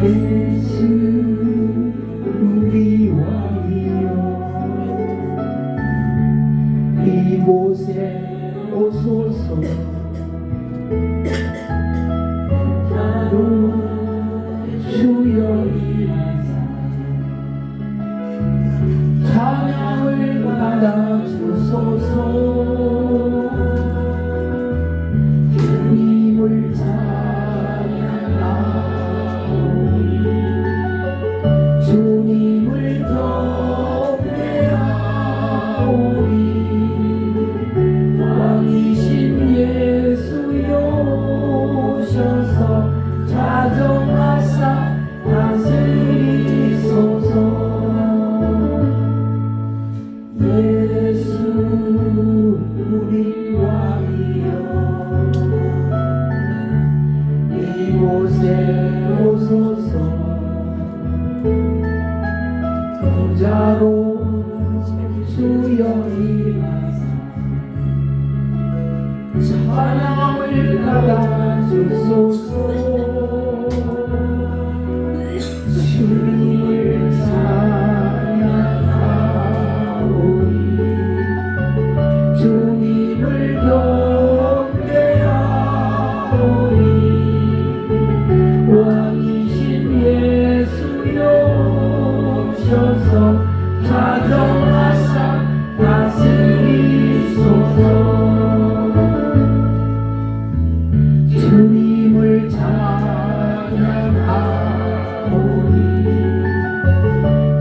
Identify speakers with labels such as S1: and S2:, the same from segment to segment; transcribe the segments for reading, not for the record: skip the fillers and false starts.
S1: 예수 우리 왕이여 이곳에 오소서 나로 주여 일하사 찬양을 받아주소서 주님을 찬양하오니 주님을 경배하오니 왕이신 예수여 오셔서 자정하사 다스리소서 예수 우리 왕이여 이곳에 오소서 등자로 주여 일하사 찬양을 받아주소서 주님을 찬양하오니 주님을 경배하오니 왕이신 예수여 오셔서 자정하사 다스리소서 주님을 찬양하오니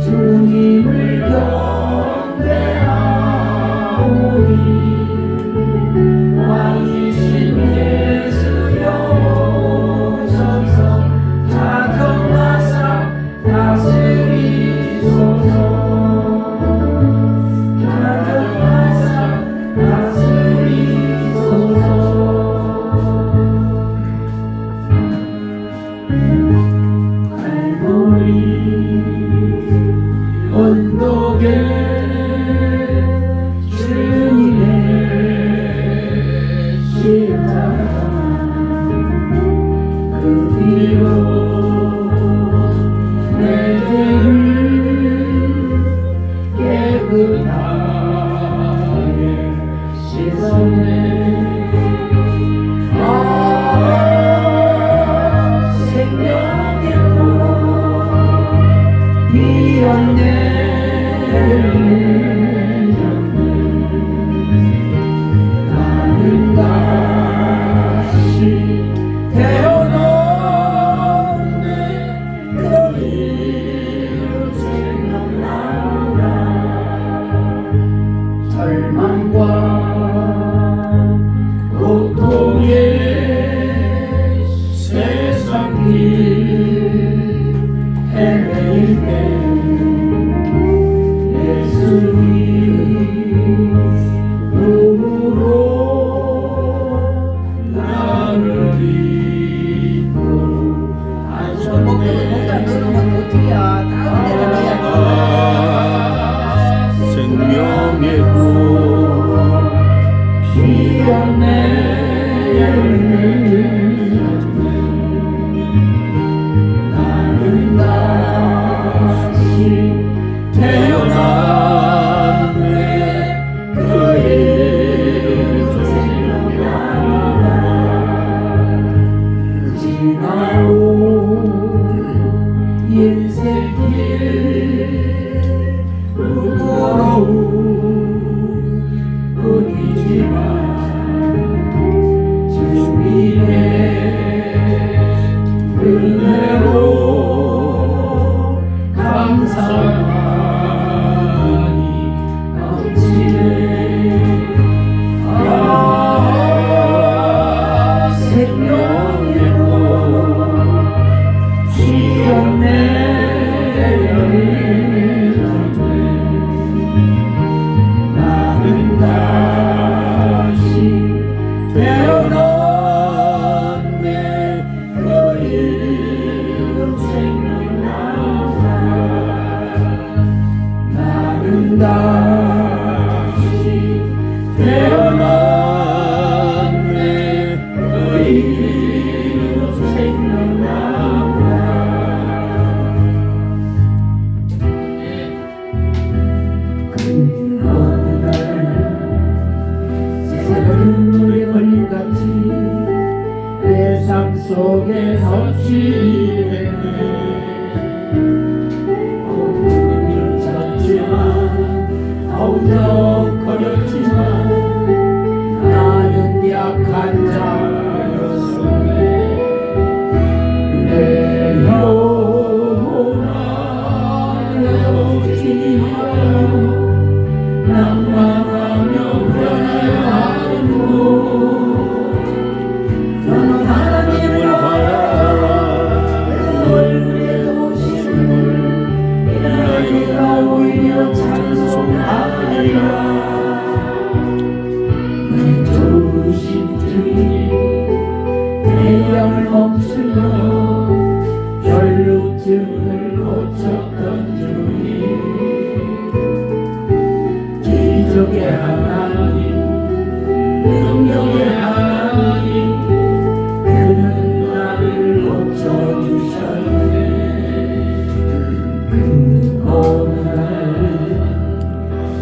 S1: 주님을 경배하오니 왕이신 예수여 오셔서 자정하사 다스리소서 자정하사 다스리소서 갈보리 언덕에 주님의 십자가 그 뒤로 내 죄를 깨끗하게 씻었네 생명의 꽃 피었네 나는 다시 태어났네 그 이름 생각나노라 절망과 고통의 세상 길 헤매일 때 예수님 눈으로 나를 이끌어 하셨네 생명의 꽃 피었네 나는 다시 태어났네 그 이름 생각나노라 지나온 인생길 부끄러운 뿐이지만 주님의 은혜로 감사하니 넘치네 생명의 꽃 피었네 나는 다시 태어났네 그 이름 생각나라 나는 다시 태어났네 그 이름 생각나라 내 좋으신 주님 내 영을 멈추며 결루증을 고쳤던 주님 기적의 하나님 능력의 하나님 그는 나를 고쳐주셨네 그 어느 날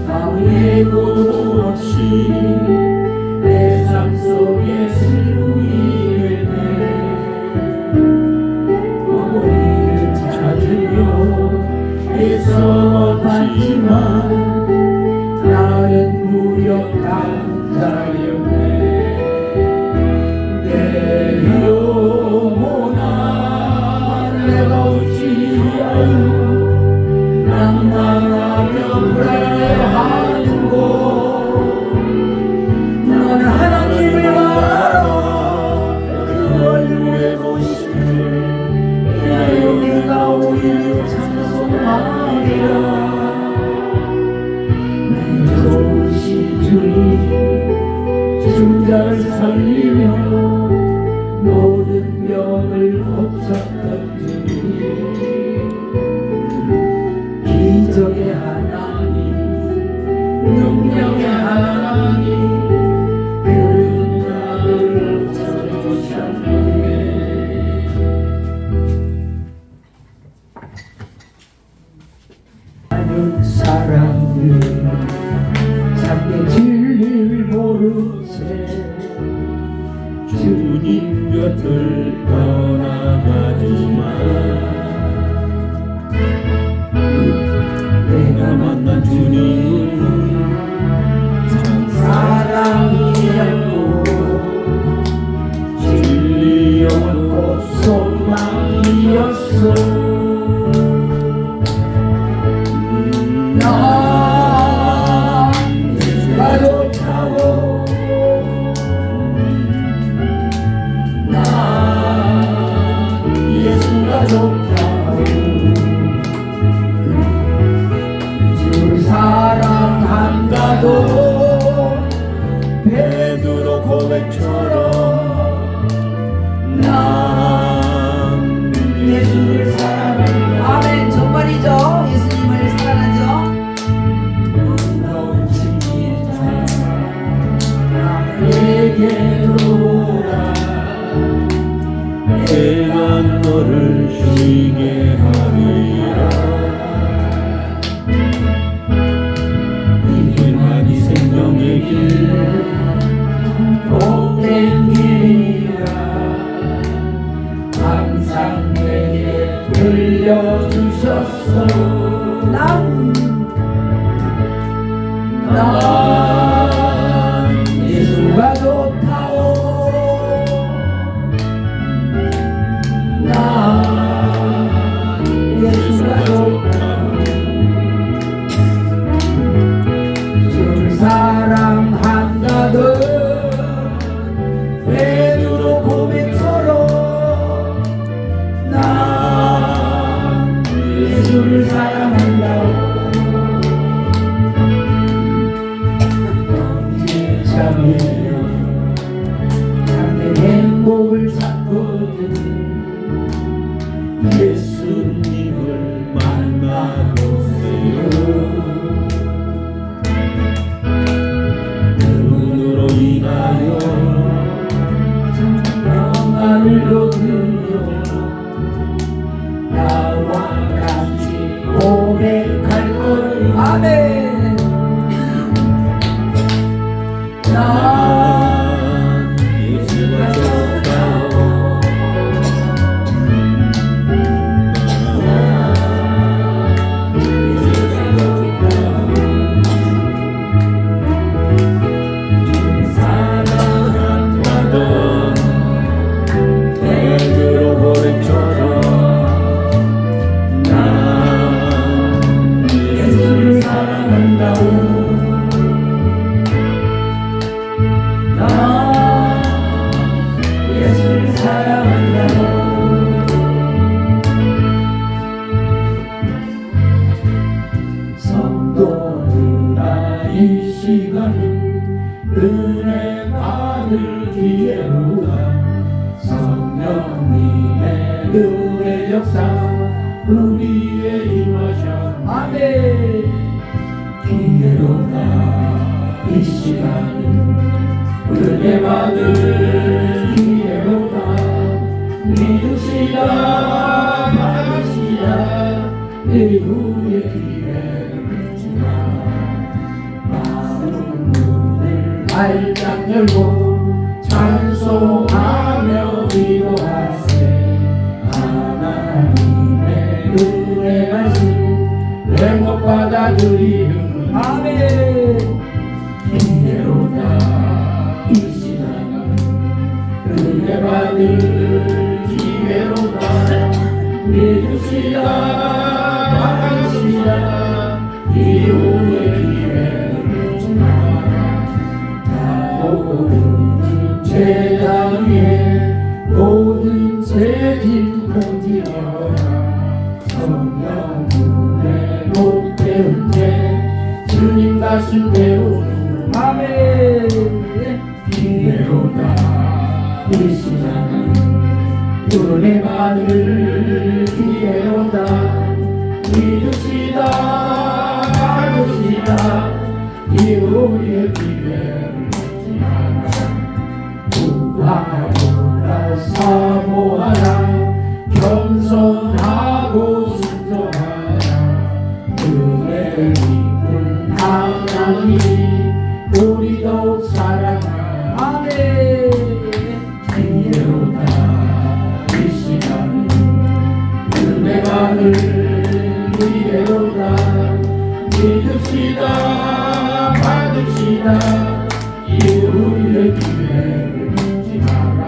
S1: 아무 예고 없이 내 삶 속에 슬픔이 되네 어머니를 찾으며 애써봤지만 나는 무력한 자였네 내 영혼아 내가 어찌하여 낭만하며 불안해하는 곳 너는 하나님을 바라라 그 얼굴에 보시는 이하여 내가 오히려 찬송하리라 좋으신 주님 중자를 살리며 모든 병을 고쳤던 주님 기적의 하나님 능력의 하나님 그는 나를 고쳐주셨네 많은 사람들 참된 진리를 모른 채 주님 곁을 떠나가지만 내가 만난 주님 참 사랑이었고 진리였고 소망이었어 주를 사랑한다도 베드로 고백처럼 난 예수를 사랑한다
S2: 아멘. 정말이죠. 예수님을 사랑하죠.
S1: 무거운 짐이다 나에게로 오라 내가 너를 쉬게 하리라 이만이 생명의 길 복된 길이라 항상 내게 들려주셨어 난 예수가 좋다오 예수가 좋다오 주를 사랑한다던 베드로 고백처럼 난 예수를 사랑한다오 언제 잠이며 참된 행복을 찾거든 예수님을 만나보세요 그분으로 인하여 평안을 얻으며 나와 같이 고백할 거예요
S2: 아멘.
S1: 난 예수가 좋다오 주를 사랑하는 은혜 받을 기회로다. 성령님의 은혜 역사 우리의 임하셔.
S2: 아멘.
S1: 기회로다. 이 시간은 은혜 받을 기회로다. 믿으시다 받으시다 이후의 기회를 묻지마. 마음 문을 활짝 열고 찬송하며 기도하세. 하나님의 은혜 말씀 회복 받아들이는
S2: 아멘.
S1: 기회로다. 이 시간은 은혜 받을 기회로다. 믿으시다 받으시다 이후의 기회를 묻지 마라. 다 모든 죄다 위에 모든 죄짐 건지어라. 성령 문에 못 배운 죄 주님 다시 배우는
S2: 아멘.
S1: 기회로다. 이 시간은 은혜 받을 기회로다. 믿으시다 받으시다 이후의 기회를 묻지 마라. 구하라 사모하라 겸손하고 순종하라. 은혜 깊은 하나님이 우리 더욱 사랑하라.
S2: 아멘.
S1: 기회로다. 이 시간은 은혜 받을 기회로다. 믿읍시다 받읍시다 이후의 기회를 묻지 마라.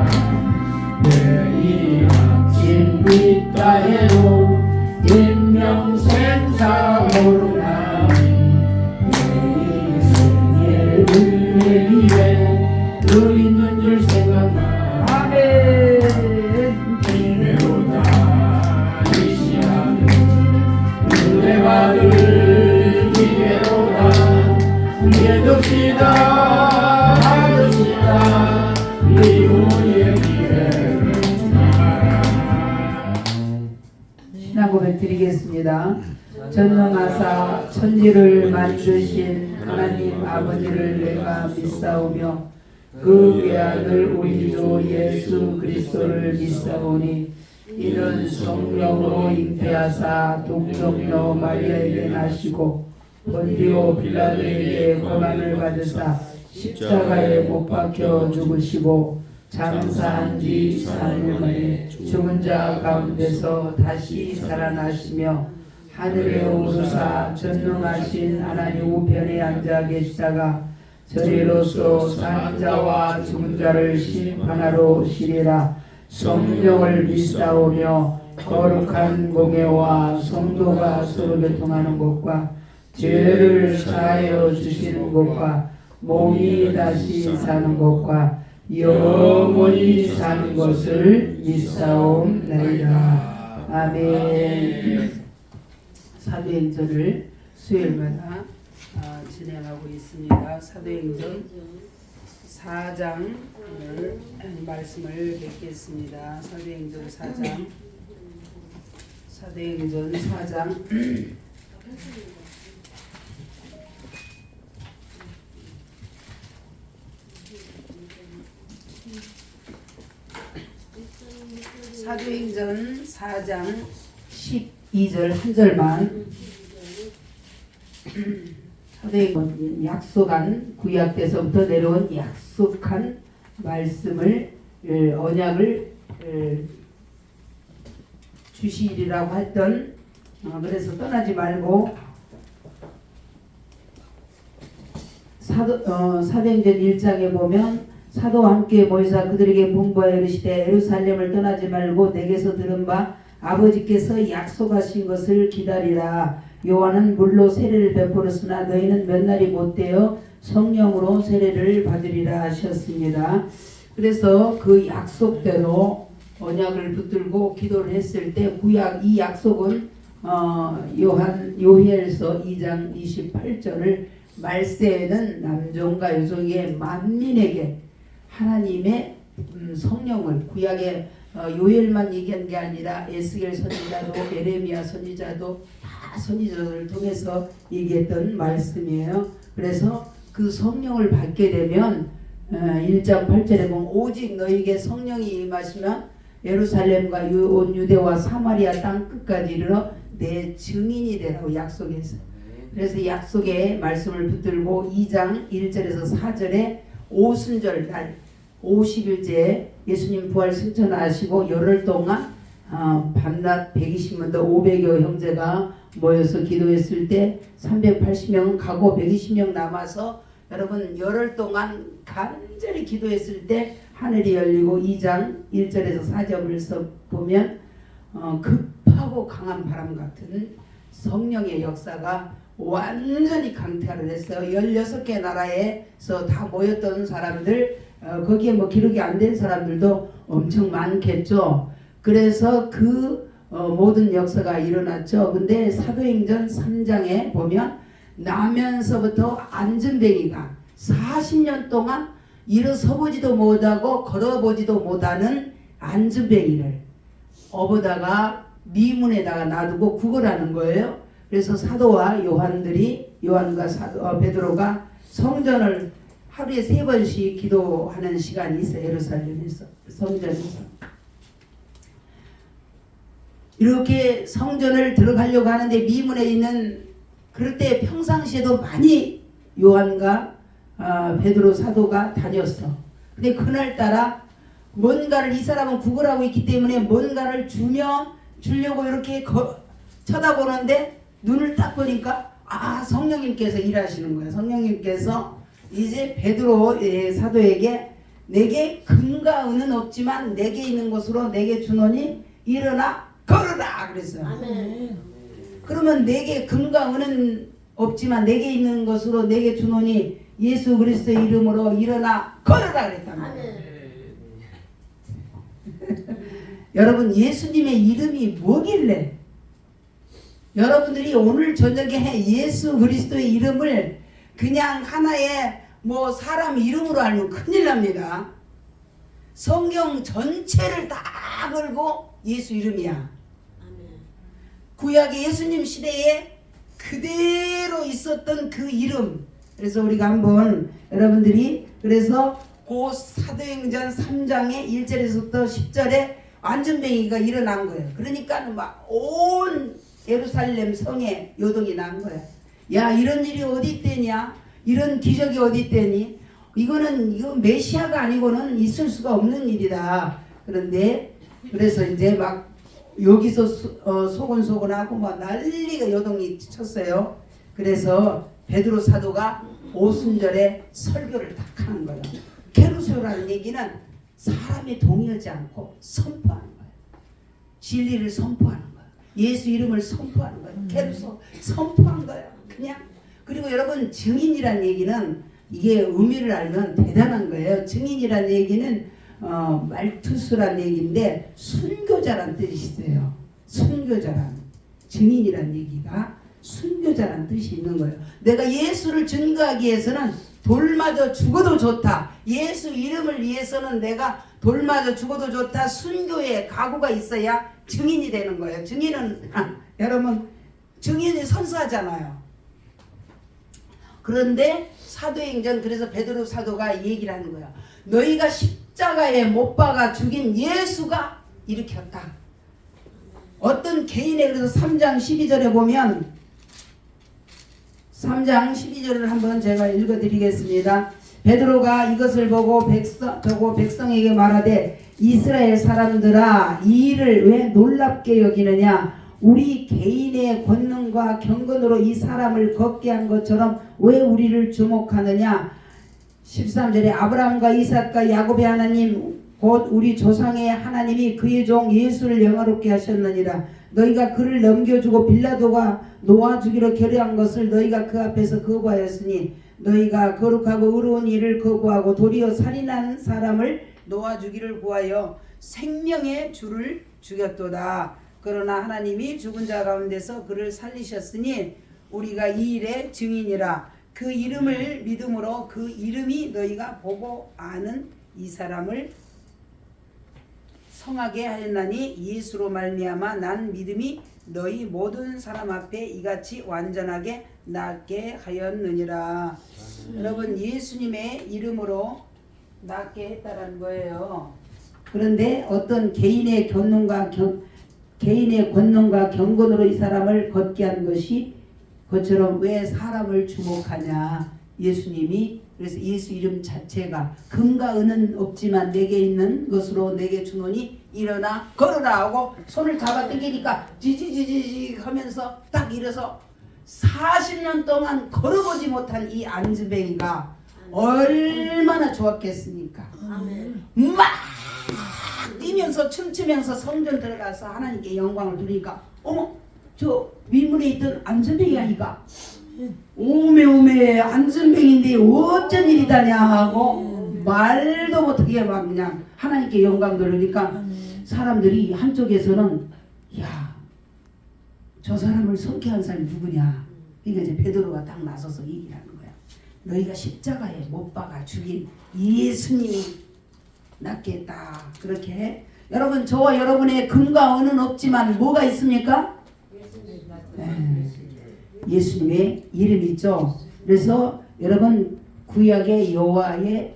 S1: 내일 아침 빗가에도 인명생사 모르나니 내일 생일 은혜 기회 늘 있는 줄 생각나.
S2: 아멘.
S1: 기회로다. 이 시간은 은혜 받을 기회로다. 믿읍시다 받읍시다 이후의 기회를 주라.
S2: 신앙 고백 드리겠습니다. 전능하사 천지를 만드신 하나님 아버지를 내가 믿사오며 그 외아들 우리 주 예수 그리스도를 믿사오니 이는 성령으로 잉태하사 동정녀 마리아에게 나시고 본디오 빌라도에게 고난을 받으사 십자가에 못 박혀 죽으시고 장사한 지 4일 만에 죽은 자 가운데서 다시 살아나시며 하늘에 오르사 전능하신 하나님 우편에 앉아 계시다가 저리로서 산 자와 죽은 자를 심판하러 오시리라. 성령을 믿사오며 거룩한 공예와 성도가 서로 교통하는 것과 죄를 사하여 주시는 것과 몸이 다시 사는 것과 영원히 사는 것을 믿사옵나이다. 아멘. 사도행전을 수요일마다 진행하고 있습니다. 사도행전 4장을 말씀을 뵙겠습니다. 사도행전 4장. 사도행전 4장. 사도행전 4장 12절 한 절만. 사도행전 약속한 구약 때서부터 내려온 약속한 말씀을 언약을 주시리라고 했던 그래서 떠나지 말고 사도행전 1장에 보면 사도와 함께 모이사 그들에게 분부하여 이르시되 예루살렘을 떠나지 말고 내게서 들은 바 아버지께서 약속하신 것을 기다리라. 요한은 물로 세례를 베풀었으나 너희는 몇 날이 못되어 성령으로 세례를 받으리라 하셨습니다. 그래서 그 약속대로 언약을 붙들고 기도를 했을 때 구약 이 약속은 요엘서 2장 28절을 말세에는 남종과 여종의 만민에게 하나님의 성령을 구약의 요엘만 얘기한 게 아니라 에스겔 선지자도 에레미야 선지자도 다 선지자들을 통해서 얘기했던 말씀이에요. 그래서 그 성령을 받게 되면 1장 8절에 보면 오직 너에게 성령이 임하시면 예루살렘과 온 유대와 사마리아 땅 끝까지 이르러 내 증인이 되라고 약속했어요. 그래서 약속의 말씀을 붙들고 2장 1절에서 4절에 오순절 날 50일째 예수님 부활 승천하시고 열흘 동안 밤낮 120명 더 500여 형제가 모여서 기도했을 때 380명은 가고 120명 남아서 여러분 열흘 동안 간절히 기도했을 때 하늘이 열리고 2장 1절에서 4절을 보면 급하고 강한 바람 같은 성령의 역사가 완전히 강퇴를 했어요. 16개 나라에서 다 모였던 사람들 거기에 뭐 기록이 안 된 사람들도 엄청 많겠죠. 그래서 그 모든 역사가 일어났죠. 근데 사도행전 3장에 보면 나면서부터 안전뱅이가 40년 동안 일어서보지도 못하고 걸어보지도 못하는 안전뱅이를 업어다가 미문에다가 놔두고 구걸하는 거예요. 그래서 사도와 요한과 베드로가 성전을 하루에 3번씩 기도하는 시간이 있어요. 예루살렘에서 성전에서 이렇게 성전을 들어가려고 하는데 미문에 있는 그럴 때 평상시에도 많이 요한과 베드로 사도가 다녔어. 근데 그날따라 뭔가를 이 사람은 구걸하고 있기 때문에 뭔가를 주려고 이렇게 쳐다보는데 눈을 딱 보니까 성령님께서 일하시는 거예요. 성령님께서 이제 베드로 사도에게 내게 금과 은은 없지만 내게 있는 것으로 내게 주노니 일어나 걸어라 그랬어요.
S3: 아멘.
S2: 그러면 내게 금과 은은 없지만 내게 있는 것으로 내게 주노니 예수 그리스도의 이름으로 일어나 걸어라 그랬단 말이에요. 여러분 예수님의 이름이 뭐길래 여러분들이 오늘 저녁에 예수 그리스도의 이름을 그냥 하나의 뭐 사람 이름으로 알면 큰일 납니다. 성경 전체를 다 걸고 예수 이름이야. 구약의 예수님 시대에 그대로 있었던 그 이름. 그래서 우리가 한번 여러분들이 그래서 그 사도행전 3장의 1절에서부터 10절에 안전뱅이가 일어난 거예요. 그러니까 막 온 예루살렘 성에 요동이 난 거야. 야 이런 일이 어디 있대냐? 이런 기적이 어디 있대니? 이거 메시아가 아니고는 있을 수가 없는 일이다. 그런데 그래서 이제 막 여기서 소곤소곤하고 막 난리가 요동이 쳤어요. 그래서 베드로 사도가 오순절에 설교를 딱 하는 거예요. 케루소라는 얘기는 사람이 동의하지 않고 선포하는 거예요. 진리를 선포하는 거예요. 예수 이름을 선포하는 거예요. 케루소 선포한 거예요. 그냥. 그리고 여러분 증인이란 얘기는 이게 의미를 알면 대단한 거예요. 증인이란 얘기는 말투스란 얘기인데 순교자란 뜻이 있어요. 순교자란 증인이란 얘기가 순교자란 뜻이 있는 거예요. 내가 예수를 증거하기 위해서는 돌맞아 죽어도 좋다. 예수 이름을 위해서는 내가 돌맞아 죽어도 좋다. 순교의 각오가 있어야 증인이 되는 거예요. 증인은 여러분 증인이 선수하잖아요. 그런데 사도행전 그래서 베드로 사도가 얘기를 하는 거야. 너희가 십자가에 못 박아 죽인 예수가 일으켰다. 어떤 개인의 그래서 3장 12절에 보면 3장 12절을 한번 제가 읽어드리겠습니다. 베드로가 이것을 보고 백성에게 말하되 이스라엘 사람들아 이 일을 왜 놀랍게 여기느냐? 우리 개인의 권능과 경건으로 이 사람을 걷게 한 것처럼 왜 우리를 주목하느냐? 13절에 아브라함과 이삭과 야곱의 하나님 곧 우리 조상의 하나님이 그의 종 예수를 영화롭게 하셨느니라. 너희가 그를 넘겨주고 빌라도가 놓아주기로 결의한 것을 너희가 그 앞에서 거부하였으니 너희가 거룩하고 의로운 일을 거부하고 도리어 살인한 사람을 놓아주기를 구하여 생명의 주를 죽였도다. 그러나 하나님이 죽은 자 가운데서 그를 살리셨으니 우리가 이 일의 증인이라. 그 이름을 믿음으로 그 이름이 너희가 보고 아는 이 사람을 성하게 하였나니 예수로 말미암아 난 믿음이 너희 모든 사람 앞에 이같이 완전하게 낫게 하였느니라. 여러분 예수님의 이름으로 낫게 했다라는 거예요. 그런데 어떤 개인의 권능과 경건으로 이 사람을 걷게 한 것이 그처럼 왜 사람을 주목하냐. 예수님이 그래서 예수 이름 자체가 금과 은은 없지만 내게 있는 것으로 내게 주노니 일어나 걸어라 하고 손을 잡아 당기니까 지지지지 하면서 딱 일어서 40년 동안 걸어보지 못한 이 안즈뱅이가 얼마나 좋았겠습니까. 막 뛰면서 춤추면서 성전 들어가서 하나님께 영광을 드리니까 어머 저 위문에 있던 안전뱅이 아이가 오메 안전뱅인데 어쩐 일이다냐 하고 말도 못하게 막 그냥 하나님께 영광 돌리니까 사람들이 한쪽에서는 야 저 사람을 성쾌한 사람이 누구냐. 그러니까 이제 베드로가 딱 나서서 얘기하는 거야. 너희가 십자가에 못 박아 죽인 예수님이 낫겠다. 그렇게 여러분 저와 여러분의 금과 은은 없지만 뭐가 있습니까? 예수님의 이름이 있죠. 그래서 여러분 구약의 여호와의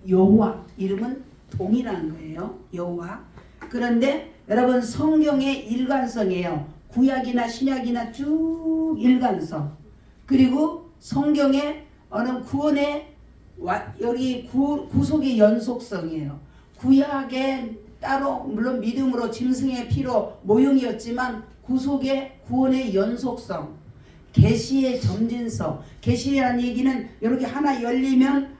S2: 여호와 이름은 동일한 거예요. 여호와. 그런데 여러분 성경의 일관성이에요. 구약이나 신약이나 쭉 일관성. 그리고 성경의 어느 구원의 여기 구속의 연속성이에요. 구약에 따로 물론 믿음으로 짐승의 피로 모형이었지만 구속의 구원의 연속성, 계시의 점진성. 계시라는 얘기는 이렇게 하나 열리면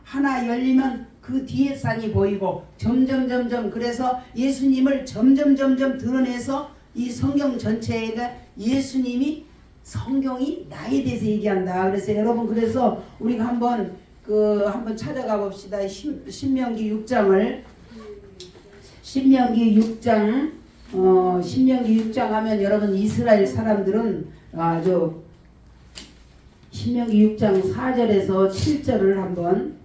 S2: 그 뒤에 산이 보이고 점점 그래서 예수님을 점점 드러내서 이 성경 전체가 예수님이 성경이 나에 대해서 얘기한다. 그래서 여러분 그래서 우리가 한번 찾아가 봅시다. 신명기 6장 신명기 6장 하면 여러분 이스라엘 사람들은 아주 신명기 6장 4절에서 7절을 한번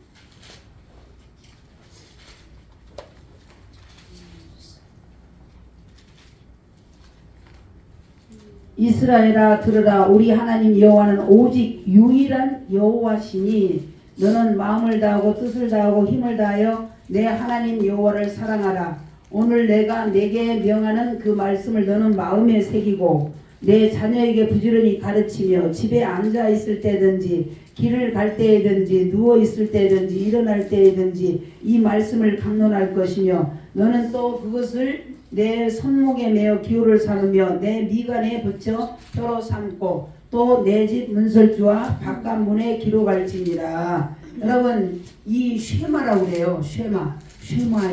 S2: 이스라엘아 들으라. 우리 하나님 여호와는 오직 유일한 여호와시니 너는 마음을 다하고 뜻을 다하고 힘을 다하여 내 하나님 여호와를 사랑하라. 오늘 내가 내게 명하는 그 말씀을 너는 마음에 새기고 내 자녀에게 부지런히 가르치며 집에 앉아 있을 때든지 길을 갈 때든지 누워 있을 때든지 일어날 때든지 이 말씀을 강론할 것이며 너는 또 그것을 내 손목에 매어 기호를 삼으며 내 미간에 붙여 혀로 삼고 또 내 집 문설주와 바깥문에 기록할지니라. 여러분 이 쉐마라고 그래요. 쉐마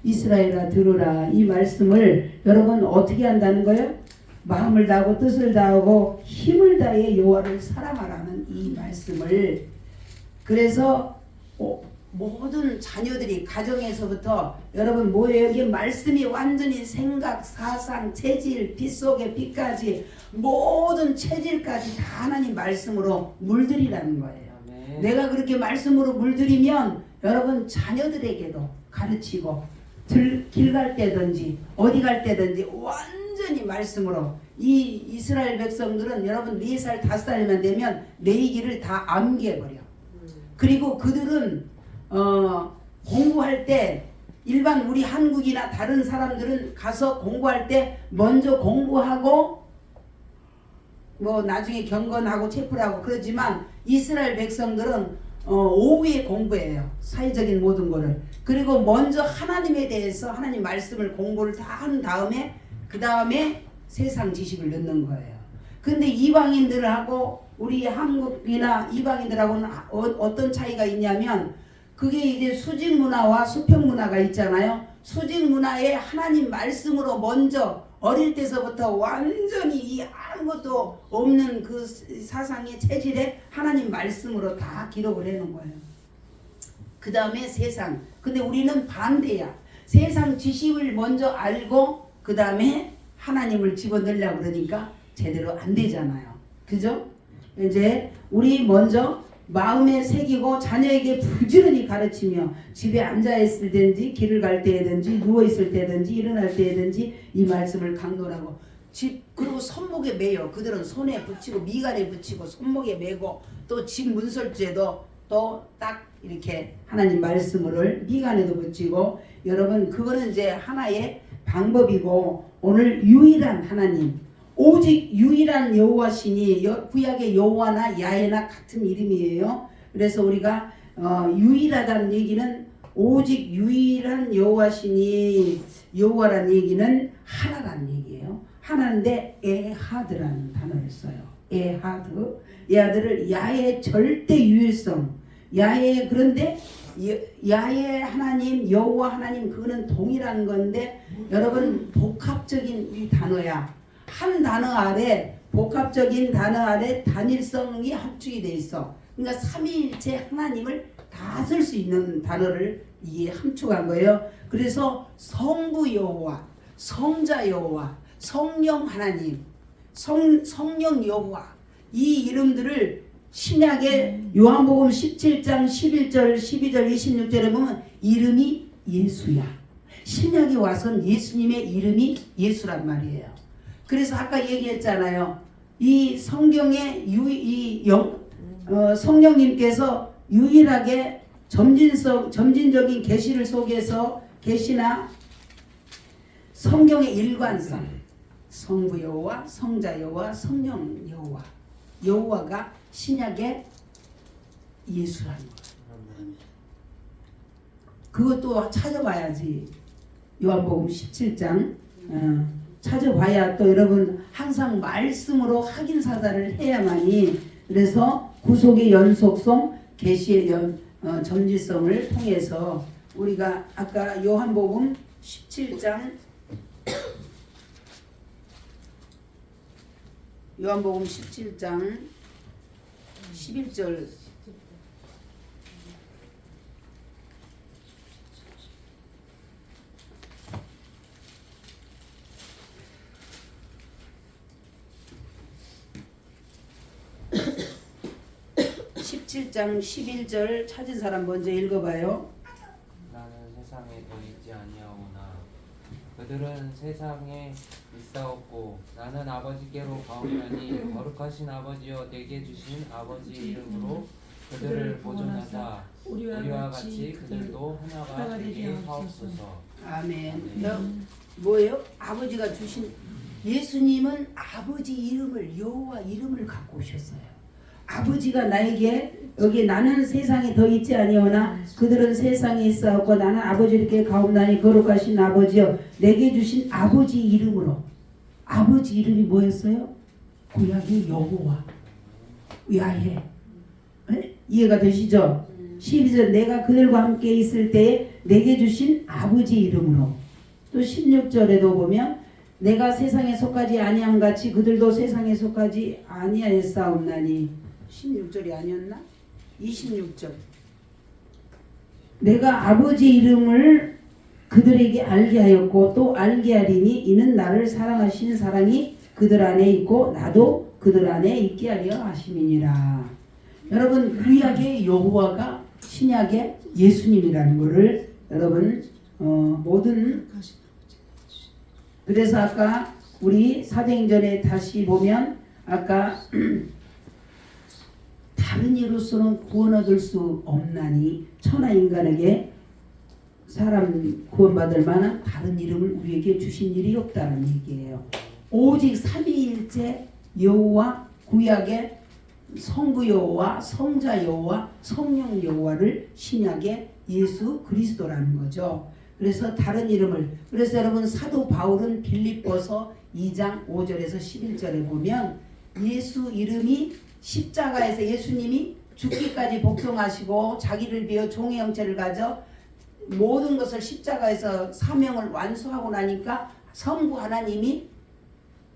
S2: 이스라엘아 들으라. 이 말씀을 여러분 어떻게 한다는 거예요? 마음을 다하고 뜻을 다하고 힘을 다해 여호와를 사랑하라는 이 말씀을. 그래서 모든 자녀들이 가정에서부터 여러분 뭐예요? 이게 말씀이 완전히 생각, 사상, 체질, 빗속의 빛까지 모든 체질까지 다 하나님 말씀으로 물들이라는 거예요. 내가 그렇게 말씀으로 물들이면 여러분 자녀들에게도 가르치고 길 갈 때든지 어디 갈 때든지 완전히 말씀으로. 이 이스라엘 백성들은 여러분 4살 5살만 되면 내기를 다 암기해버려. 그리고 그들은 공부할 때 일반 우리 한국이나 다른 사람들은 가서 공부할 때 먼저 공부하고 뭐 나중에 경건하고 체풀하고 그러지만 이스라엘 백성들은 오후에 공부해요. 사회적인 모든 거를. 그리고 먼저 하나님에 대해서 하나님 말씀을 공부를 다 한 다음에 그 다음에 세상 지식을 넣는 거예요. 근데 이방인들하고 우리 한국이나 이방인들하고는 어떤 차이가 있냐면 그게 이제 수직 문화와 수평 문화가 있잖아요. 수직 문화에 하나님 말씀으로 먼저 어릴 때서부터 완전히 이 아무것도 없는 그 사상의 체질에 하나님 말씀으로 다 기록을 해놓은 거예요. 그 다음에 세상. 근데 우리는 반대야. 세상 지식을 먼저 알고 그 다음에 하나님을 집어넣으려고 그러니까 제대로 안 되잖아요. 그죠? 이제 우리 먼저 마음에 새기고 자녀에게 부지런히 가르치며 집에 앉아 있을 때든지 길을 갈 때든지 누워 있을 때든지 일어날 때든지 이 말씀을 강론하고 그리고 손목에 매요. 그들은 손에 붙이고 미간에 붙이고 손목에 매고 또 집 문설주에도 또 딱 이렇게 하나님 말씀을 미간에도 붙이고 여러분 그거는 이제 하나의 방법이고 오늘 유일한 하나님 오직 유일한 여호와시니 구약의 여호와나 야훼나 같은 이름이에요. 그래서 우리가 유일하다는 얘기는 오직 유일한 여호와시니 여호와라는 얘기는 하나라는 얘기예요. 하나인데 에하드라는 단어를 써요. 에하드. 에하드를 야훼의 절대 유일성. 야훼 그런데 야훼 하나님 여호와 하나님 그거는 동일한 건데 여러분 복합적인 이 단어야. 한 단어 아래 복합적인 단어 아래 단일성이 합축이 돼 있어. 그러니까 삼위일체 하나님을 다 쓸 수 있는 단어를 이게 함축한 거예요. 그래서 성부 여호와, 성자 여호와, 성령 하나님, 성령 여호와 이 이름들을 신약의 요한복음 17장 11절, 12절, 26절에 보면 이름이 예수야. 신약에 와선 예수님의 이름이 예수란 말이에요. 그래서 아까 얘기했잖아요. 이 성경에 성령님께서 유일하게 점진적인 계시를 속에서 계시나 성경의 일관성 성부 여호와 성자 여호와 성령 여호와 여호와가 신약의 예수라는 거예요. 그것도 찾아봐야지. 요한복음 17장 찾아봐야 또 여러분 항상 말씀으로 확인 사살을 해야만이 그래서 구속의 연속성 계시의 전지성을 통해서 우리가 아까 요한복음 17장 요한복음 17장 11절 17장 11절 찾은 사람 먼저 읽어봐요.
S3: 나는 세상에 더 있지 아니하오나 그들은 세상에 있사옵고 나는 아버지께로 가오나니 거룩하신 아버지여 내게 주신 아버지 이름으로 그들을 보존하사 우리와 같이 그들도 하나가 되게 하옵소서.
S2: 아멘. 뭐예요? 아버지가 주신 예수님은 아버지 이름을 여호와 이름을 갖고 오셨어요. 아버지가 나에게 여기 나는 세상에 더 있지 아니오나 그들은 세상에 있사옵고 나는 아버지께 가옵나니 거룩하신 아버지여 내게 주신 아버지 이름으로. 아버지 이름이 뭐였어요? 구약의 여호와 야훼. 이해가 되시죠? 12절 내가 그들과 함께 있을 때에 내게 주신 아버지 이름으로. 또 16절에도 보면 내가 세상에 속하지 아니함 같이 그들도 세상에 속하지 아니하였사옵나니 16절이 아니었나? 26절 내가 아버지 이름을 그들에게 알게 하였고 또 알게 하리니 이는 나를 사랑하신 사랑이 그들 안에 있고 나도 그들 안에 있게 하려 하심이니라. 여러분 구약의 여호와가 신약의 예수님이라는 것을 여러분 모든 그래서 아까 우리 사도행전에 다시 보면 아까 다른 이로서는 구원 얻을 수 없나니 천하 인간에게 사람 구원받을 만한 다른 이름을 우리에게 주신 일이 없다는 얘기예요. 오직 삼위일체 여호와 구약의 성부 여호와 성자 여호와 성령 여호와를 신약의 예수 그리스도라는 거죠. 그래서 다른 이름을 그래서 여러분 사도 바울은 빌립보서 2장 5절에서 11절에 보면 예수 이름이 십자가에서 예수님이 죽기까지 복종하시고 자기를 비워 종의 형체를 가져 모든 것을 십자가에서 사명을 완수하고 나니까 성부 하나님이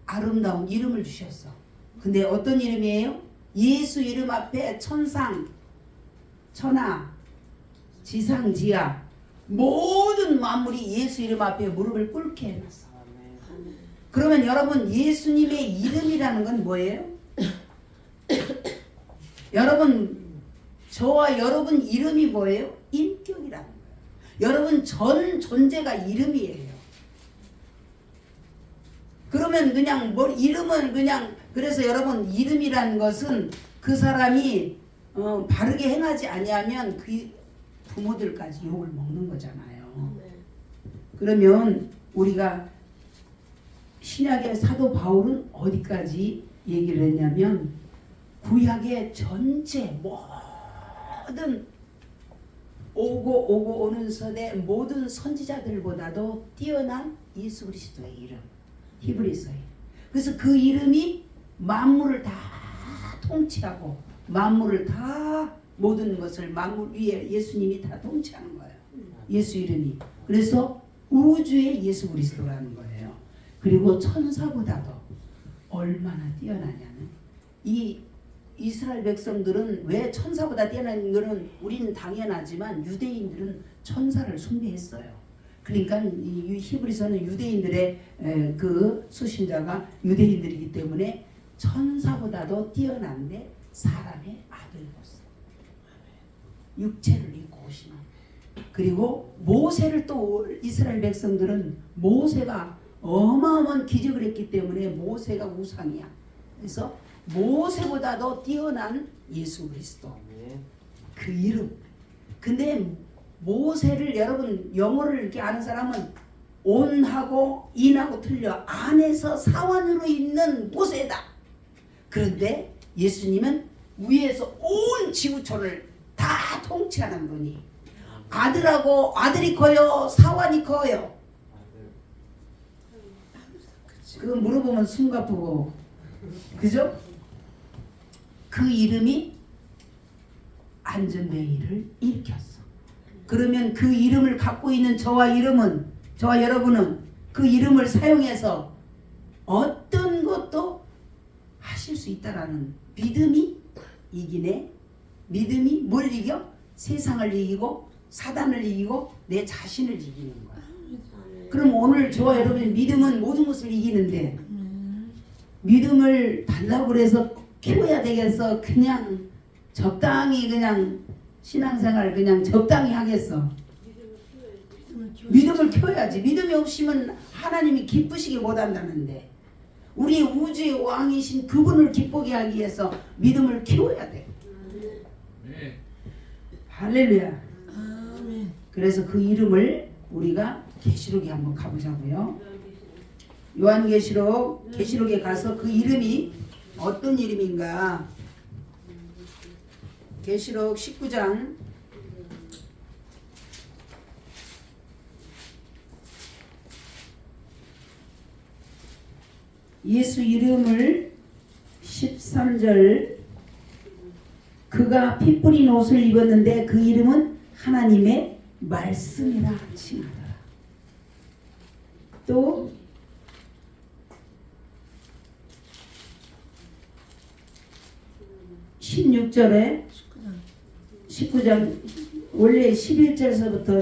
S2: 아름다운 이름을 주셨어. 근데 어떤 이름이에요? 예수 이름 앞에 천상, 천하, 지상, 지하 모든 만물이 예수 이름 앞에 무릎을 꿇게 해놨어. 그러면 여러분 예수님의 이름이라는 건 뭐예요? 여러분, 저와 여러분 이름이 뭐예요? 인격이라는 거예요. 여러분 전 존재가 이름이에요. 그러면 그냥 뭐 이름은 그냥, 그래서 여러분 이름이라는 것은 그 사람이 바르게 행하지 아니하면 그 부모들까지 욕을 먹는 거잖아요. 그러면 우리가 신약의 사도 바울은 어디까지 얘기를 했냐면 구약의 전체 모든 오고 오는 선의 모든 선지자들보다도 뛰어난 예수 그리스도의 이름, 히브리서에. 그래서 그 이름이 만물을 다 통치하고 만물을 다, 모든 것을 만물 위에 예수님이 다 통치하는 거예요. 예수 이름이. 그래서 우주의 예수 그리스도라는 거예요. 그리고 천사보다도 얼마나 뛰어나냐면, 이 이스라엘 백성들은 왜 천사보다 뛰어난 거는 우리는 당연하지만 유대인들은 천사를 숭배했어요. 그러니까 이 히브리서는 유대인들의 그 수신자가 유대인들이기 때문에 천사보다도 뛰어난데 사람의 아들로서 육체를 입고 오시는. 그리고 모세를 또 이스라엘 백성들은 모세가 어마어마한 기적을 했기 때문에 모세가 우상이야. 그래서 모세보다도 뛰어난 예수 그리스도, 그 이름. 근데 모세를, 여러분 영어를 이렇게 아는 사람은 온하고 인하고 틀려. 안에서 사원으로 있는 모세다. 그런데 예수님은 위에서 온 지구촌을 다 통치하는 분이, 아들하고 아들이 커요, 사원이 커요? 그거 물어보면 숨가쁘고, 그죠? 그 이름이 안전뱅이를 일으켰어. 그러면 그 이름을 갖고 있는 저와 여러분은 그 이름을 사용해서 어떤 것도 하실 수 있다라는 믿음이 이기네. 믿음이 뭘 이겨? 세상을 이기고 사단을 이기고 내 자신을 이기는 거야. 그럼 오늘 저와 여러분의 믿음은 모든 것을 이기는데, 믿음을 달라고 그래서 키워야 되겠어? 그냥 적당히 그냥 신앙생활 그냥 적당히 하겠어? 믿음을 키워야지. 믿음이 없으면 하나님이 기쁘시게 못한다는데, 우리 우주의 왕이신 그분을 기쁘게 하기 위해서 믿음을 키워야 돼. 할렐루야. 그래서 그 이름을 우리가 계시록에 한번 가보자고요. 계시록에 가서 그 이름이 어떤 이름인가. 계시록 19장 '예수 이름을 13절 그가 피 뿌린 옷을 입었는데 그 이름은 하나님의 말씀이라 칭하더라. 또 19장 원래 11절서부터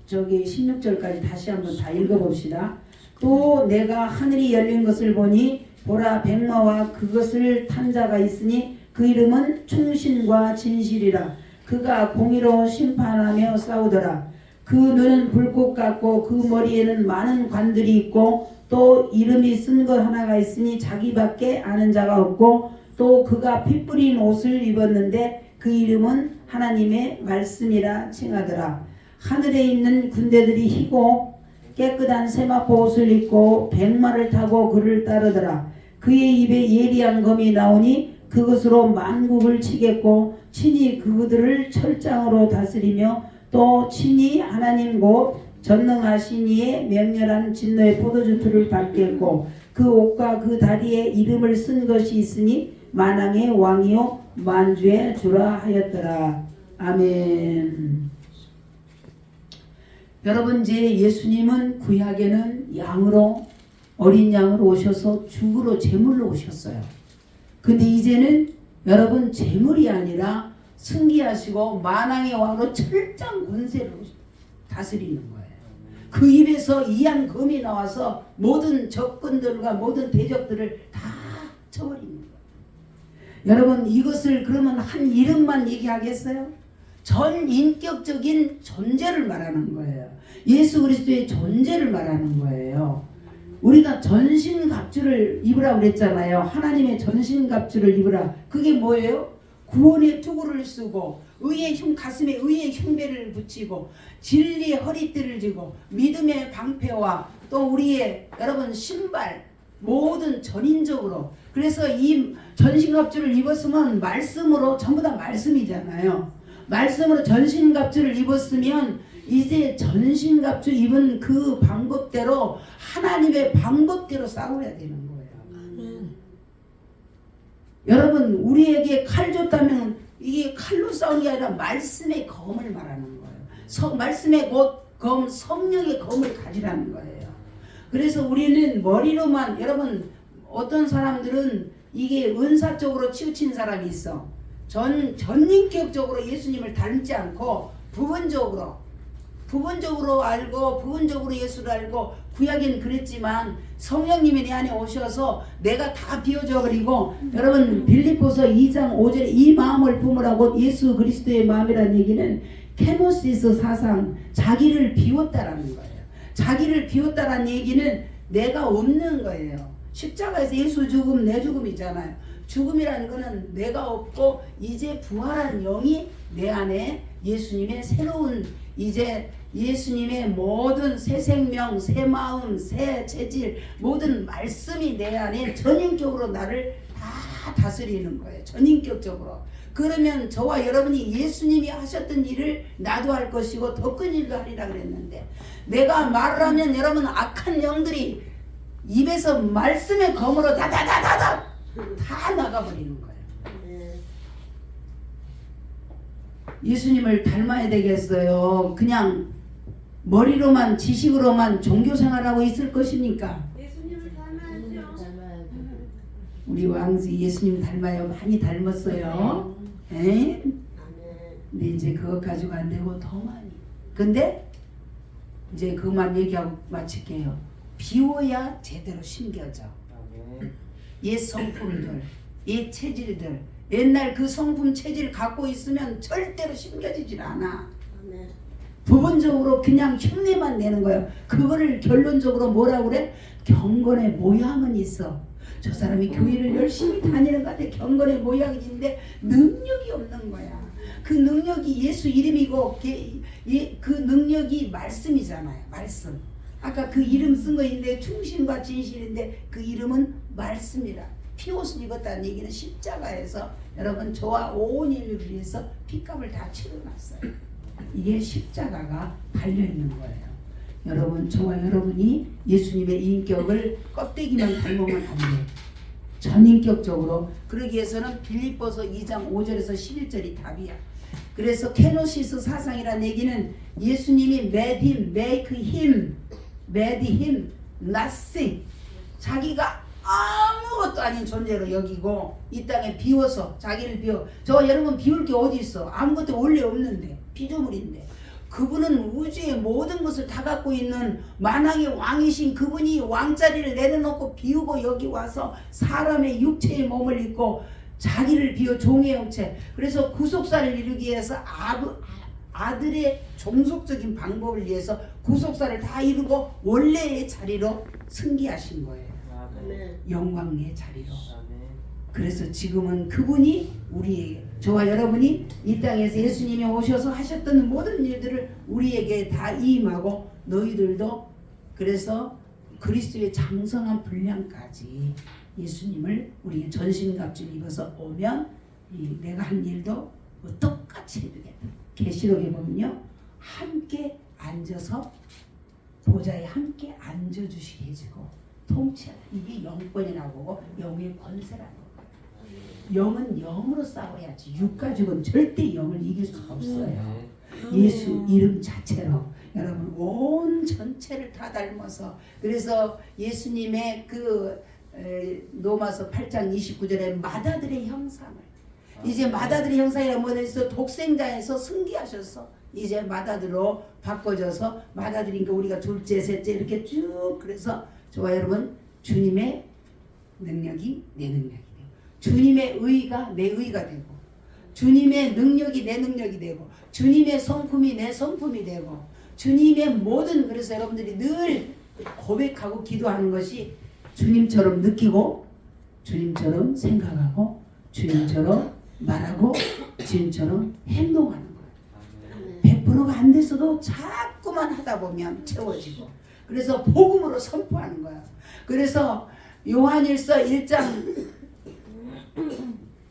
S2: 16절까지 다시 한번 다 읽어봅시다. 또 내가 하늘이 열린 것을 보니 보라 백마와 그것을 탄 자가 있으니 그 이름은 충신과 진실이라. 그가 공의로 심판하며 싸우더라. 그 눈은 불꽃 같고 그 머리에는 많은 관들이 있고 또 이름이 쓴 것 하나가 있으니 자기밖에 아는 자가 없고 또 그가 피 뿌린 옷을 입었는데 그 이름은 하나님의 말씀이라 칭하더라. 하늘에 있는 군대들이 희고 깨끗한 세마포 옷을 입고 백마를 타고 그를 따르더라. 그의 입에 예리한 검이 나오니 그것으로 만국을 치겠고 친히 그들을 철장으로 다스리며 또 친히 하나님 곧 전능하신 이의 맹렬한 진노의 포도주틀을 밟겠고 그 옷과 그 다리에 이름을 쓴 것이 있으니 만왕의 왕이요 만주의 주라 하였더라. 아멘. 여러분, 이제 예수님은 구약에는 양으로, 어린 양으로 오셔서 죽으로 제물로 오셨어요. 근데 이제는 여러분 제물이 아니라 승리하시고 만왕의 왕으로 철장 권세를 다스리는 거예요. 그 입에서 이한 검이 나와서 모든 적군들과 모든 대적들을 다 쳐버리는 거예요. 여러분 이것을 그러면 한 이름만 얘기하겠어요? 전 인격적인 존재를 말하는 거예요. 예수 그리스도의 존재를 말하는 거예요. 우리가 전신갑주를 입으라고 그랬잖아요. 하나님의 전신갑주를 입으라. 그게 뭐예요? 구원의 투구를 쓰고 의의 가슴에 의의 흉배를 붙이고 진리의 허리띠를 쥐고 믿음의 방패와 또 우리의 여러분 신발 모든 전인적으로 그래서 이 전신갑주를 입었으면 말씀으로 전부 다 말씀이잖아요. 말씀으로 전신갑주를 입었으면 이제 전신갑주 입은 그 방법대로 하나님의 방법대로 싸워야 되는 거예요. 여러분 우리에게 칼 줬다면 이게 칼로 싸우는 게 아니라 말씀의 검을 말하는 거예요. 말씀의 검 성령의 검을 가지라는 거예요. 그래서 우리는 머리로만 여러분 어떤 사람들은 이게 은사적으로 치우친 사람이 있어. 전인격적으로 예수님을 닮지 않고 부분적으로 알고 부분적으로 예수를 알고 구약에는 그랬지만 성령님이 내 안에 오셔서 내가 다 비워져 버리고 여러분 빌립보서 2장 5절에 이 마음을 품으라고 예수 그리스도의 마음이라는 얘기는 케노시스 사상 자기를 비웠다라는 거예요. 자기를 비웠다라는 얘기는 내가 없는 거예요. 십자가에서 예수 죽음 내 죽음이잖아요. 죽음이라는 거는 내가 없고 이제 부활한 영이 내 안에 예수님의 새로운 이제 예수님의 모든 새 생명, 새 마음, 새 체질 모든 말씀이 내 안에 전인격으로 나를 다 다스리는 거예요. 전인격적으로. 그러면 저와 여러분이 예수님이 하셨던 일을 나도 할 것이고 더 큰 일도 하리라 그랬는데 내가 말을 하면 여러분 악한 영들이 입에서 말씀의 검으로 다다다다다 다 나가버리는 거예요. 예수님을 닮아야 되겠어요? 그냥 머리로만 지식으로만 종교생활하고 있을 것입니까?
S4: 예수님을 닮아야죠.
S2: 우리 왕지 예수님 닮아요. 많이 닮았어요. 에? 근데 이제 그것 가지고 안 되고 더 많이. 근데 이제 그만 얘기하고 마칠게요. 비워야 제대로 심겨져. 옛 성품들, 옛 체질들, 옛날 그 성품 체질 갖고 있으면 절대로 심겨지질 않아. 부분적으로 그냥 흉내만 내는 거예요. 그거를 결론적으로 뭐라고 그래? 경건의 모양은 있어. 저 사람이 교회를 열심히 다니는 것 같아. 경건의 모양이 있는데 능력이 없는 거야. 그 능력이 예수 이름이고 그 능력이 말씀이잖아요. 말씀. 아까 그 이름 쓴 거 있는데 충신과 진실인데 그 이름은 말씀이라. 피옷을 입었다는 얘기는 십자가에서 여러분 저와 온 인류를 위해서 피값을 다 치러놨어요. 이게 십자가가 달려있는 거예요. 여러분 저와 여러분이 예수님의 인격을 껍데기만 닮으면 안 돼요. 전인격적으로. 그러기 위해서는 빌립보서 2장 5절에서 11절이 답이야. 그래서 케노시스 사상이라는 얘기는 예수님이 made him, make him, made him nothing. 자기가 아무것도 아닌 존재로 여기고 이 땅에 비워서 자기를 비워. 저 여러분 비울 게 어디 있어? 아무것도 원래 없는데 피조물인데 그분은 우주의 모든 것을 다 갖고 있는 만왕의 왕이신 그분이 왕자리를 내려놓고 비우고 여기 와서 사람의 육체의 몸을 입고 자기를 비워 종의 형체. 그래서 구속사를 이루기 위해서 아들의 종속적인 방법을 위해서 구속사를 다 이루고 원래의 자리로 승기하신 거예요. 영광의 자리로. 그래서 지금은 그분이 우리에게 저와 여러분이 이 땅에서 예수님이 오셔서 하셨던 모든 일들을 우리에게 다 임하고 너희들도 그래서 그리스도의 장성한 분량까지 예수님을 우리의 전신갑주를 입어서 오면 내가 한 일도 뭐 똑같이 해주겠다. 계시록에 보면요 함께 앉아서 보좌에 함께 앉아주시게 해주고 통치 이게 영권이라고 보고 영의 권세라는 거예요. 영은 영으로 싸워야지 육 가지고는 절대 영을 이길 수 없어요. 예수 이름 자체로 여러분 온 전체를 다 닮아서 그래서 예수님의 그 로마서 8장 29절에 마다들의 형상을 이제 마다들의 형상이라는 뭐에서 독생자에서 승기하셔서 이제 마다들로 바꿔져서 마다들이니까 우리가 둘째 셋째 이렇게 쭉 그래서 저와 여러분 주님의 능력이 내 능력이 돼요. 주님의 의가 내 의가 되고 주님의 능력이 내 능력이 되고 주님의 성품이 내 성품이 되고 주님의 모든 그래서 여러분들이 늘 고백하고 기도하는 것이 주님처럼 느끼고 주님처럼 생각하고 주님처럼 말하고 주님처럼 행동하는 거예요. 100%가 안 돼서도 자꾸만 하다 보면 채워지고 그래서 복음으로 선포하는 거야. 그래서 요한일서 1장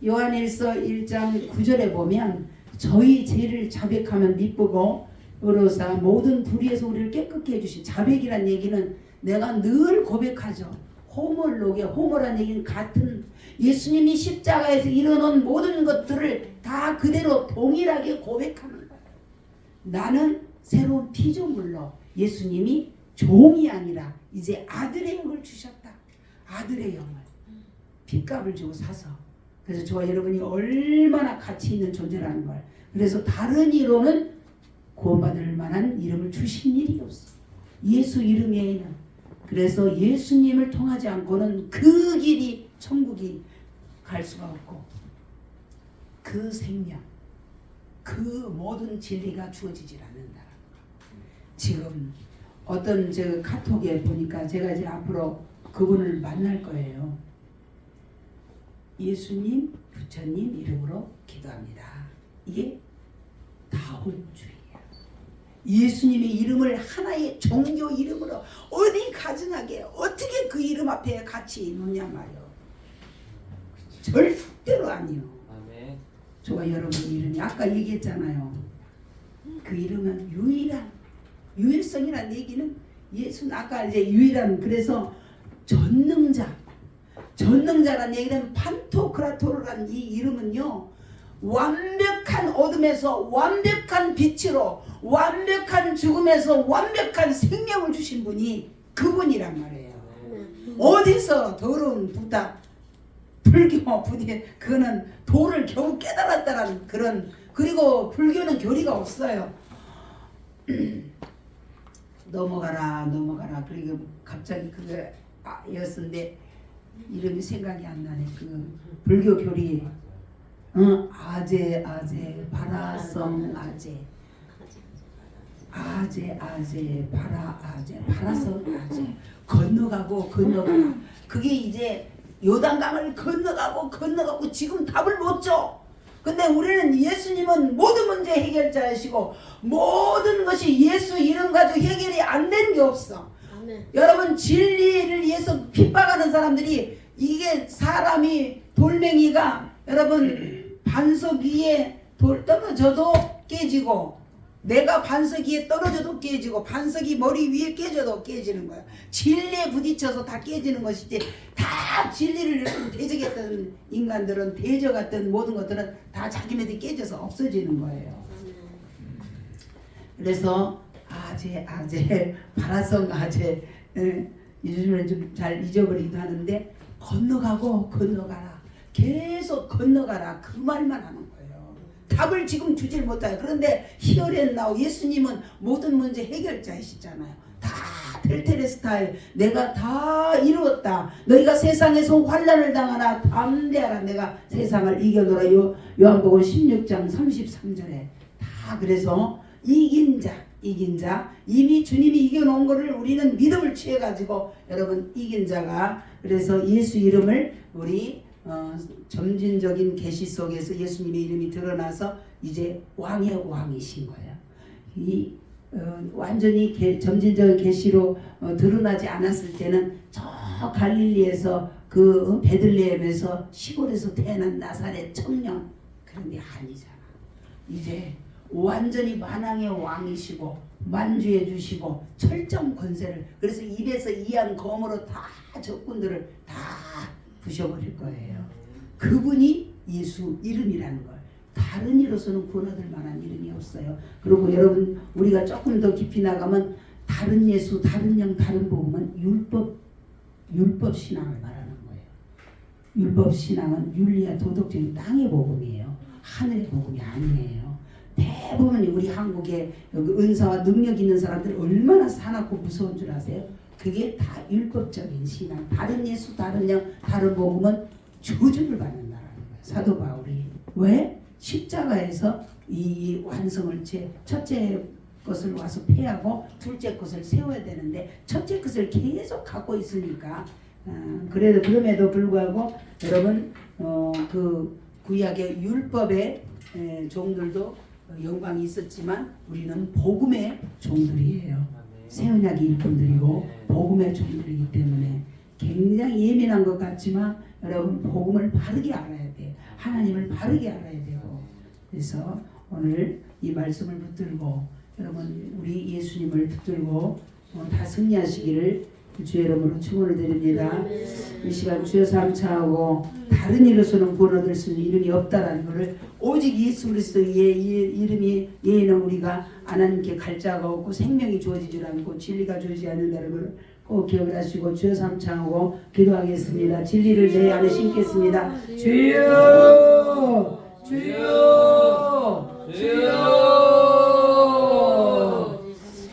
S2: 9절에 보면 저희 죄를 자백하면 미쁘고 의로사 모든 불의에서 우리를 깨끗게 해주신 자백이란 얘기는 내가 늘 고백하죠. 호물록에 호물한 얘기는 같은 예수님이 십자가에서 이뤄놓은 모든 것들을 다 그대로 동일하게 고백하는 거예요. 나는 새로운 피조물로 예수님이 종이 아니라 이제 아들의 영을 주셨다. 아들의 영을 핏값을 주고 사서 그래서 저와 여러분이 얼마나 가치 있는 존재라는 걸 그래서 다른 이로는 구원받을 만한 이름을 주신 일이 없어. 예수 이름 외에는 그래서 예수님을 통하지 않고는 그 길이 천국이 갈 수가 없고 그 생명 그 모든 진리가 주어지질 않는다. 지금 어떤 저 카톡에 보니까 제가 이제 앞으로 그분을 만날 거예요. 예수님, 부처님 이름으로 기도합니다. 이게 다혼주의야. 예수님의 이름을 하나의 종교 이름으로 어디 가증하게 어떻게 그 이름 앞에 같이 놓냐 말이요. 절대로 아니요.
S3: 아멘.
S2: 저와 여러분 이름이 아까 얘기했잖아요. 그 이름은 유일한 유일성이라는 얘기는 예수는 아까 이제 유일한 그래서 전능자라는 얘기는 판토크라토르라는 이 이름은요 완벽한 어둠에서 완벽한 빛으로 완벽한 죽음에서 완벽한 생명을 주신 분이 그분이란 말이에요. 어디서 더러운 부다 불교 부디 그거는 도를 겨우 깨달았다라는 그런 그리고 불교는 교리가 없어요. 넘어가라 그리고 갑자기 그게 였는데 이름이 생각이 안 나네. 그 불교 교리 아제 바라성 아제 바라성 아제 건너가고 그게 이제 요단강을 건너가고 지금 답을 못 줘. 근데 우리는 예수님은 모든 문제 해결자이시고 모든 것이 예수 이름 가지고 해결이 안 되는 게 없어.
S4: 아멘.
S2: 여러분 진리를 위해서 핍박하는 사람들이 이게 사람이 돌멩이가 여러분 반석 위에 돌 떨어져도 깨지고 내가 반석 위에 떨어져도 깨지고 반석이 머리 위에 깨져도 깨지는 거야. 진리에 부딪혀서 다 깨지는 것이지 다 진리를 대적했던 인간들은 대적했던 모든 것들은 다 자기네들이 깨져서 없어지는 거예요. 그래서 아제 바라성 아제 요즘은 좀 잘 잊어버리기도 하는데 건너가라 계속 건너가라 그 말만 하는 거예요. 답을 지금 주질 못해요. 그런데 히어렌나우 예수님은 모든 문제 해결자이시잖아요. 다 텔테레스타일 내가 다 이루었다. 너희가 세상에서 환난을 당하나 담대하라. 내가 세상을 이겨노라. 요한복음 16장 33절에 다 그래서 이긴 자 이미 주님이 이겨놓은 거를 우리는 믿음을 취해가지고 여러분 이긴 자가 그래서 예수 이름을 우리 점진적인 계시 속에서 예수님의 이름이 드러나서 이제 왕의 왕이신 거예요. 이 완전히 점진적인 계시로 드러나지 않았을 때는 저 갈릴리에서 그 베들레헴에서 시골에서 태어난 나사렛 청년 그런 게 아니잖아. 이제 완전히 만왕의 왕이시고 만주해 주시고 철정 권세를 그래서 입에서 이한 검으로 다 적군들을 다 부셔버릴 거예요. 그분이 예수 이름이라는 걸 다른 이로서는 구원받을 만한 이름이 없어요. 그리고 여러분 우리가 조금 더 깊이 나가면 다른 예수 다른 영 다른 복음은 율법 신앙을 말하는 거예요. 율법 신앙은 윤리와 도덕적인 땅의 복음이에요. 하늘의 복음이 아니에요. 대부분 우리 한국에 여기 은사와 능력 있는 사람들 얼마나 사납고 무서운 줄 아세요? 그게 다 율법적인 신앙. 다른 예수, 다른 영, 다른 복음은 저주를 받는다라는 거예요. 사도 바울이. 왜? 십자가에서 이 완성을 첫째 것을 와서 폐하고 둘째 것을 세워야 되는데 첫째 것을 계속 갖고 있으니까 그럼에도 불구하고 여러분 그 구약의 율법의 종들도 영광이 있었지만 우리는 복음의 종들이에요. 새 언약의 일꾼들이고 복음의 종들이기 때문에 굉장히 예민한 것 같지만 여러분 복음을 바르게 알아야 돼요. 하나님을 바르게 알아야 돼요. 그래서 오늘 이 말씀을 붙들고 여러분 우리 예수님을 붙들고 다 승리하시기를 주의 이름으로 축원을 드립니다. 이 시간 주여 감사하고 다른 이로서는 구원 얻을 수 있는 이름이 없다라는 것을 오직 예수 그리스도의 이름이 예는 우리가 하나님께 갈 자가 없고 생명이 주어지지 않고 진리가 주어지지 않는다는 것을 꼭 기억을 하시고 주여 감사하고 기도하겠습니다. 진리를 내 안에 심겠습니다. 주여 주여 주여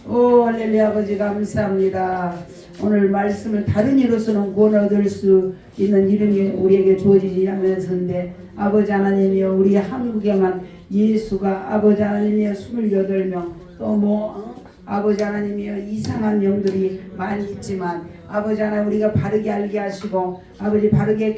S2: 오 할렐루야. 아버지 감사합니다. 오늘 말씀을 다른 이로서는 구원 얻을 수 있는 이름이 우리에게 주어지지 않았는데 아버지 하나님이여 우리 한국에만 예수가 아버지 하나님이여 28명 또 아버지 하나님이여 이상한 영들이 많이 있지만 아버지 하나님 우리가 바르게 알게 하시고 아버지 바르게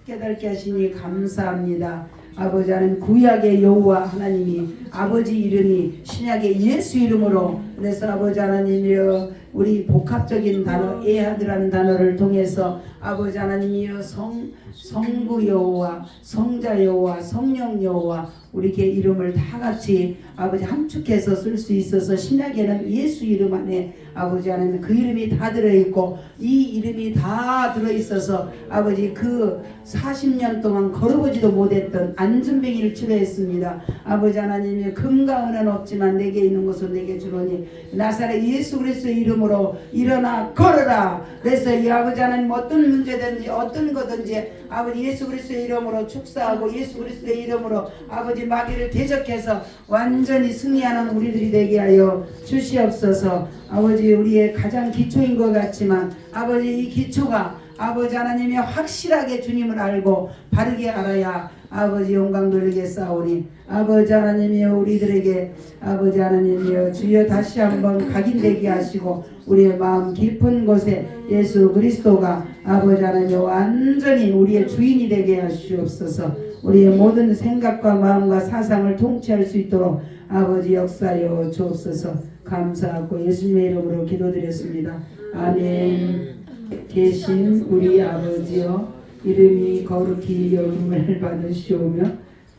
S2: 깨닫게 하시니 감사합니다. 아버지 하나님 구약의 여호와 하나님이 아버지 이름이 신약의 예수 이름으로 그래서 아버지 하나님이여 우리 복합적인 단어 에하드라는 단어를 통해서 아버지 하나님이여 성부 여호와 성자 여호와 성령 여호와 우리의 이름을 다 같이 아버지 함축해서 쓸 수 있어서 신약에는 예수 이름 안에 아버지 하나님 그 이름이 다 들어있고 이 이름이 다 들어있어서 아버지 그 40년 동안 걸어보지도 못했던 안전뱅이를 치료했습니다. 아버지 하나님이 금과 은은 없지만 내게 있는 것은 내게 주노니 나사렛 예수 그리스도의 이름으로 일어나 걸어라. 그래서 이 아버지 하나님 어떤 문제든지 어떤 거든지 아버지 예수 그리스도의 이름으로 축사하고 예수 그리스도의 이름으로 아버지 마귀를 대적해서 완전히 승리하는 우리들이 되게 하여 주시옵소서. 아버지 우리의 가장 기초인 것 같지만 아버지 이 기초가 아버지 하나님이 확실하게 주님을 알고 바르게 알아야 아버지 영광 돌리게 싸우니 아버지 하나님이 우리들에게 아버지 하나님이여 주여 다시 한번 각인되게 하시고 우리의 마음 깊은 곳에 예수 그리스도가 아버지 하나님 완전히 우리의 주인이 되게 하시옵소서. 우리의 모든 생각과 마음과 사상을 통치할 수 있도록 아버지 역사여 주옵소서. 감사하고 예수님의 이름으로 기도드렸습니다. 아멘. 계신 우리 아버지여 이름이 거룩히 여김을 받으시오며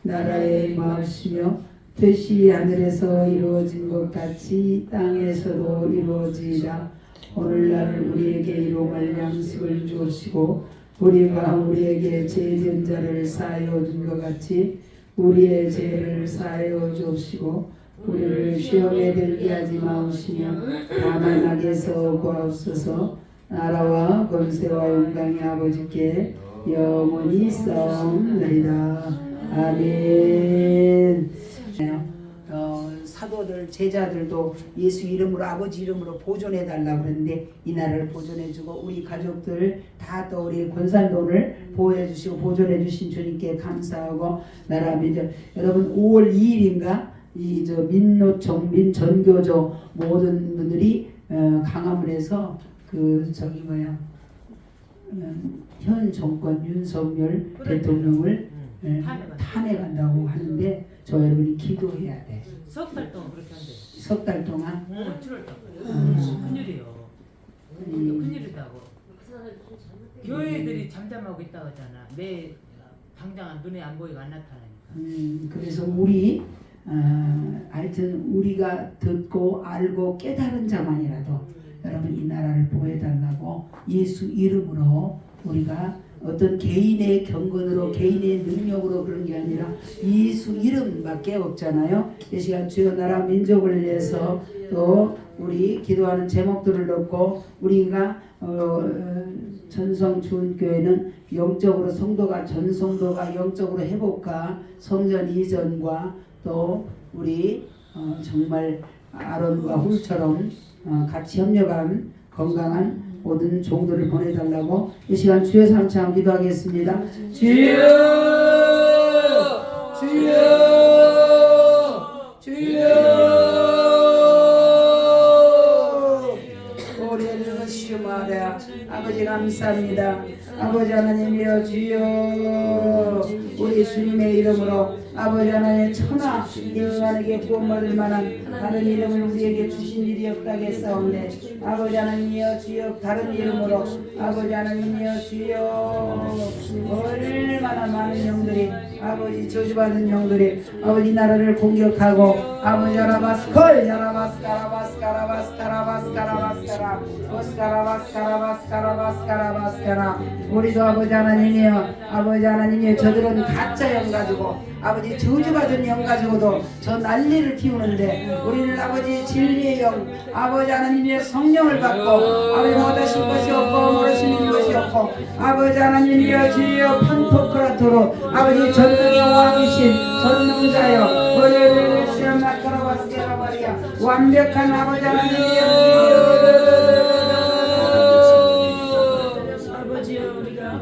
S2: 나라의 마으시며 뜻이 하늘에서 이루어진 것 같이 땅에서도 이루어지이다. 오늘날 우리에게 일용할 양식을 주옵시고 우리가 우리에게 죄진 자를 사하여 준 것 같이 우리의 죄를 사하여 주옵시고 우리를 시험에 들게 하지 마옵시며 다만 악에서 구하옵소서. 나라와 권세와 영광이 아버지께 영원히 있사옵나이다. 아멘. 사도들 제자들도 예수 이름으로 아버지 이름으로 보존해 달라고 그랬는데 이 나라를 보존해 주고 우리 가족들 다 또 우리 권산돈을 보호해 주시고 보존해 주신 주님께 감사하고 나라 민족 여러분 5월 2일인가 이 저 민노총 민전교조 모든 분들이 강함을 해서 그 저기 뭐야 현 정권 윤석열 대통령을 탄핵한다고 하는데 저 여러분이 기도해야 돼.
S5: 석 달 동안 그렇게 한대.
S2: 석 달 동안?
S5: 7월 동안. 큰일이요. 큰일이다고. 교회들이 잠잠하고 있다고 하잖아. 매 당장 눈에 안 보이고 안 나타나니까.
S2: 그래서 우리 하여튼 우리가 듣고 알고 깨달은 자만이라도 여러분 이 나라를 보호해달라고 예수 이름으로 우리가 어떤 개인의 경건으로 개인의 능력으로 그런 게 아니라 예수 이름밖에 없잖아요. 이 시간 주여 나라 민족을 위해서 또 우리 기도하는 제목들을 넣고 우리가 전성주은교회는 영적으로 성도가 전성도가 영적으로 회복과 성전 이전과 또 우리 정말 아론과 훌처럼 같이 협력한 건강한 모든 종들을 보내달라고 이 시간 주여 삼창 기도하겠습니다. 주여 주여 주여 우리는 시마다 아버지 감사합니다. 아버지 하나님이여 주여 우리 주님의 이름으로 아버지 하나님 천하 인간에게 구원받을 만한 다른 이름을 우리에게 주신 일이 없다겠사온데 아버지 하나님이여 주여 다른 이름으로 아버지 하나님이여 주여 얼마나 많은 영들이 아버지 저주받은 영들이 아버지 나라를 공격하고 아버지 야라바스콜 야라바스카라바스카라바스카라바스카라바스카라 바스카라바스카라바스카라바스카라바스카라 우리도 아버지 하나님이여 아버지 하나님이여 저들은 가짜 영 가지고 아버지 저주받은 영 가지고도 저 난리를 피우는데 우리는 아버지 진리의 영 아버지 하나님의 성령을 받고 아버지 못하신 것이 없고 모르시는 것이 없고 아버지 하나님이여 주여 판토크라토로 아버지 전능의 왕이신 전능자여 우리를 시험 마카라바스케라 마리아 완벽한 아버지 하나님이여
S1: 아버지여 우리가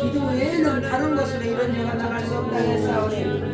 S2: 기도 외에는 다른 것으로 이런 일가 나갈 수 없다고 했사오니